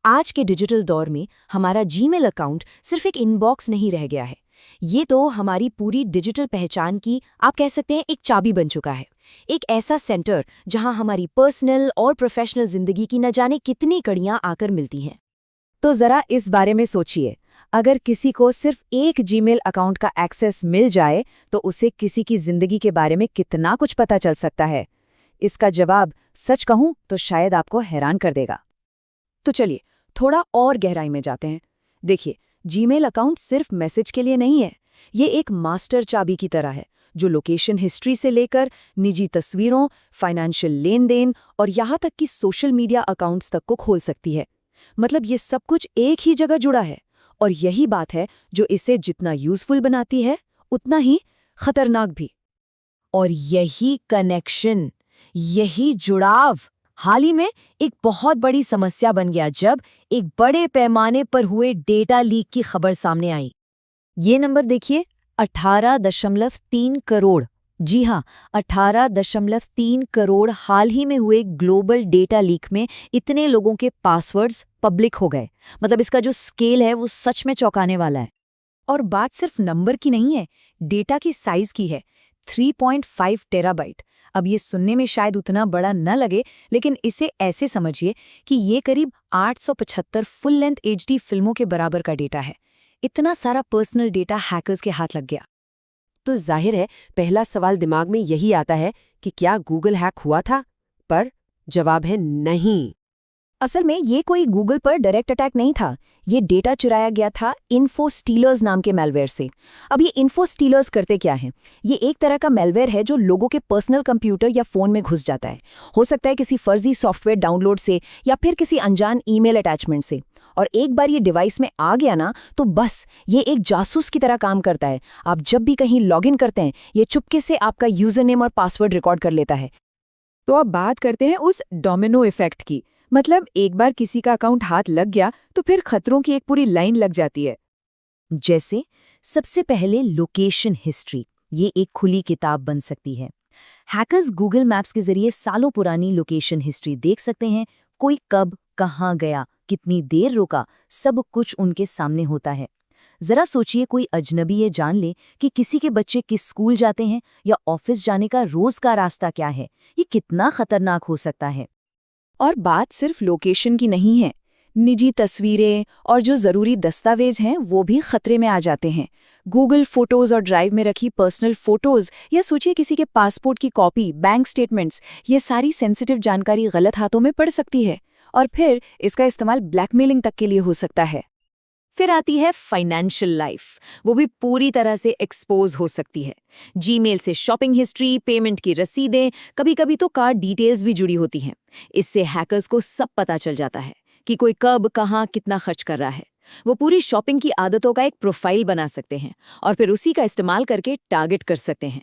आज के डिजिटल दौर में हमारा जीमेल अकाउंट सिर्फ एक इनबॉक्स नहीं रह गया है। ये तो हमारी पूरी डिजिटल पहचान की आप कह सकते हैं एक चाबी बन चुका है। एक ऐसा सेंटर जहां हमारी पर्सनल और प्रोफेशनल जिंदगी की न जाने कितनी कड़ियां आकर मिलती हैं। तो जरा इस बारे में सोचिए, अगर किसी को सिर्फ एक जीमेल अकाउंट का एक्सेस मिल जाए तो उसे किसी की जिंदगी के बारे में कितना कुछ पता चल सकता है। इसका जवाब सच कहूं तो शायद आपको हैरान कर देगा। तो चलिए थोड़ा और गहराई में जाते हैं। देखिए, जीमेल अकाउंट सिर्फ मैसेज के लिए नहीं है। ये एक मास्टर चाबी की तरह है जो लोकेशन हिस्ट्री से लेकर निजी तस्वीरों, फाइनेंशियल लेन देन और यहाँ तक कि सोशल मीडिया अकाउंट्स तक को खोल सकती है। मतलब ये सब कुछ एक ही जगह जुड़ा है, और यही बात है जो इसे जितना यूजफुल बनाती है उतना ही खतरनाक भी। और यही कनेक्शन, यही जुड़ाव हाल ही में एक बहुत बड़ी समस्या बन गया जब एक बड़े पैमाने पर हुए डेटा लीक की खबर सामने आई। ये नंबर देखिए, 18.3 करोड़। जी हाँ, 18.3 करोड़ हाल ही में हुए ग्लोबल डेटा लीक में इतने लोगों के पासवर्ड्स पब्लिक हो गए। मतलब इसका जो स्केल है वो सच में चौंकाने वाला है। और बात सिर्फ नंबर की नहीं है, डेटा की साइज की है। 3.5 टेराबाइट। अब ये सुनने में शायद उतना बड़ा न लगे, लेकिन इसे ऐसे समझिए कि ये करीब 875 फुल लेंथ HD फिल्मों के बराबर का डेटा है। इतना सारा पर्सनल डेटा हैकर्स के हाथ लग गया। तो जाहिर है पहला सवाल दिमाग में यही आता है कि क्या गूगल हैक हुआ था? पर जवाब है नहीं। असल में ये कोई गूगल पर डायरेक्ट अटैक नहीं था। ये डेटा चुराया गया था इन्फो स्टीलर्स नाम के मैलवेयर से। अब ये इन्फो स्टीलर्स करते क्या हैं? ये एक तरह का मैलवेयर है जो लोगों के पर्सनल कंप्यूटर या फोन में घुस जाता है। हो सकता है किसी फर्जी सॉफ्टवेयर डाउनलोड से या फिर किसी अनजान ईमेल अटैचमेंट से। और एक बार ये डिवाइस में आ गया ना, तो बस ये एक जासूस की तरह काम करता है। आप जब भी कहीं लॉगिन करते हैं, ये चुपके से आपका यूजर नेम और पासवर्ड रिकॉर्ड कर लेता है। तो अब बात करते हैं उस डोमिनो इफेक्ट की। मतलब एक बार किसी का अकाउंट हाथ लग गया तो फिर खतरों की एक पूरी लाइन लग जाती है। जैसे सबसे पहले लोकेशन हिस्ट्री, ये एक खुली किताब बन सकती है। हैकर्स गूगल मैप्स के जरिए सालों पुरानी लोकेशन हिस्ट्री देख सकते हैं। कोई कब, कहाँ गया, कितनी देर रुका, सब कुछ उनके सामने होता है। जरा सोचिए, कोई अजनबी ये जान ले कि किसी के बच्चे किस स्कूल जाते हैं या ऑफिस जाने का रोज का रास्ता क्या है। ये कितना खतरनाक हो सकता है। और बात सिर्फ लोकेशन की नहीं है, निजी तस्वीरें और जो ज़रूरी दस्तावेज हैं वो भी खतरे में आ जाते हैं। गूगल फोटोज़ और ड्राइव में रखी पर्सनल फोटोज़ या सोचिए किसी के पासपोर्ट की कॉपी, बैंक स्टेटमेंट्स, ये सारी सेंसिटिव जानकारी गलत हाथों में पड़ सकती है और फिर इसका इस्तेमाल ब्लैकमेलिंग तक के लिए हो सकता है। फिर आती है फाइनेंशियल लाइफ, वो भी पूरी तरह से एक्सपोज हो सकती है। जीमेल से शॉपिंग हिस्ट्री, पेमेंट की रसीदें, कभी-कभी तो कार्ड डिटेल्स भी जुड़ी होती हैं। इससे हैकर्स को सब पता चल जाता है कि कोई कब, कहाँ, कितना खर्च कर रहा है। वो पूरी शॉपिंग की आदतों का एक प्रोफाइल बना सकते हैं और फिर उसी का इस्तेमाल करके टारगेट कर सकते हैं।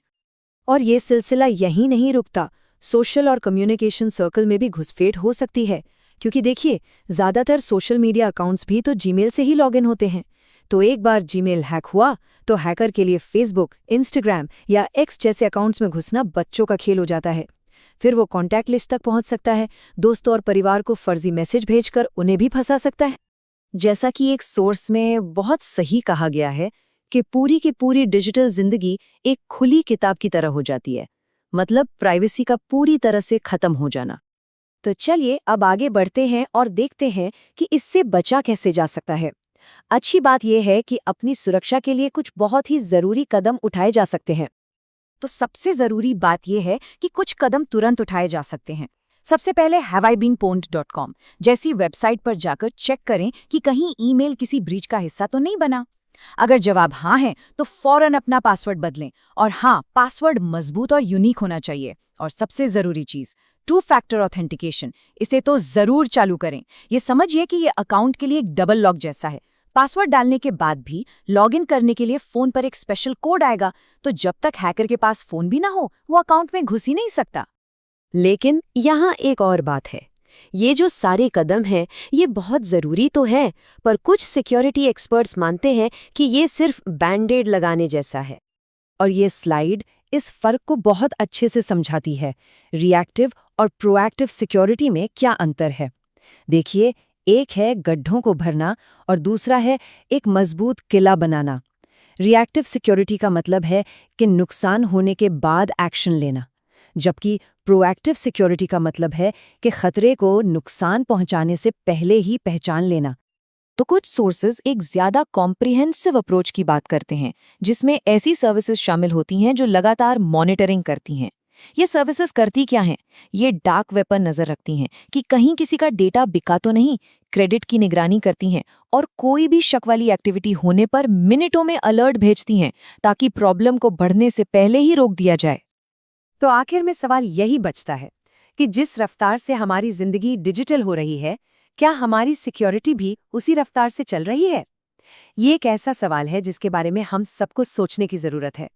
और ये सिलसिला यहीं नहीं रुकता, सोशल और कम्युनिकेशन सर्कल में भी घुसपैठ हो सकती है। क्योंकि देखिए, ज़्यादातर सोशल मीडिया अकाउंट्स भी तो जीमेल से ही लॉगिन होते हैं। तो एक बार जीमेल हैक हुआ तो हैकर के लिए फेसबुक, इंस्टाग्राम या एक्स जैसे अकाउंट्स में घुसना बच्चों का खेल हो जाता है। फिर वो कॉन्टैक्ट लिस्ट तक पहुंच सकता है, दोस्तों और परिवार को फर्जी मैसेज भेजकर उन्हें भी फंसा सकता है। जैसा कि एक सोर्स में बहुत सही कहा गया है कि पूरी की पूरी डिजिटल जिंदगी एक खुली किताब की तरह हो जाती है। मतलब प्राइवेसी का पूरी तरह से खत्म हो जाना। तो चलिए अब आगे बढ़ते हैं और देखते हैं कि इससे बचा कैसे जा सकता है। अच्छी बात यह है कि अपनी सुरक्षा के लिए कुछ बहुत ही जरूरी कदम उठाए जा सकते हैं। तो सबसे जरूरी बात यह है कि कुछ कदम तुरंत उठाए जा सकते हैं। सबसे पहले haveibeenpwned.com जैसी वेबसाइट पर जाकर चेक करें कि कहीं ईमेल किसी ब्रीच का हिस्सा तो नहीं बना। अगर जवाब हाँ है तो फौरन अपना पासवर्ड बदलें, और हाँ, पासवर्ड मजबूत और यूनिक होना चाहिए। और सबसे जरूरी चीज, 2 फैक्टर ऑथेंटिकेशन, इसे तो जरूर चालू करें। ये समझिए कि ये अकाउंट के लिए एक डबल लॉक जैसा है। पासवर्ड डालने के बाद भी लॉगिन करने के लिए फोन पर एक स्पेशल कोड आएगा, तो जब तक हैकर के पास फोन भी ना हो वो अकाउंट में घुस ही नहीं सकता। लेकिन यहाँ एक और बात है, ये जो सारे कदम हैं ये बहुत ज़रूरी तो है, पर कुछ सिक्योरिटी एक्सपर्ट्स मानते हैं कि ये सिर्फ बैंडेड लगाने जैसा है। और ये स्लाइड इस फर्क को बहुत अच्छे से समझाती है। रिएक्टिव और प्रोएक्टिव सिक्योरिटी में क्या अंतर है। देखिए, एक है गड्ढों को भरना और दूसरा है एक मजबूत किला बनाना। रिएक्टिव सिक्योरिटी का मतलब है कि नुकसान होने के बाद एक्शन लेना, जबकि प्रोएक्टिव सिक्योरिटी का मतलब है कि खतरे को नुकसान पहुंचाने से पहले ही पहचान लेना। तो कुछ सोर्सेज एक ज्यादा कॉम्प्रिहेंसिव अप्रोच की बात करते हैं, जिसमें ऐसी सर्विसेज शामिल होती हैं जो लगातार मॉनिटरिंग करती हैं। ये सर्विसेज करती क्या हैं? ये डार्क वेब पर नजर रखती हैं कि कहीं किसी का डेटा बिका तो नहीं, क्रेडिट की निगरानी करती हैं और कोई भी शक वाली एक्टिविटी होने पर मिनटों में अलर्ट भेजती हैं ताकि प्रॉब्लम को बढ़ने से पहले ही रोक दिया जाए। तो आखिर में सवाल यही बचता है कि जिस रफ्तार से हमारी जिंदगी डिजिटल हो रही है, क्या हमारी सिक्योरिटी भी उसी रफ्तार से चल रही है? ये एक ऐसा सवाल है जिसके बारे में हम सबको सोचने की जरूरत है।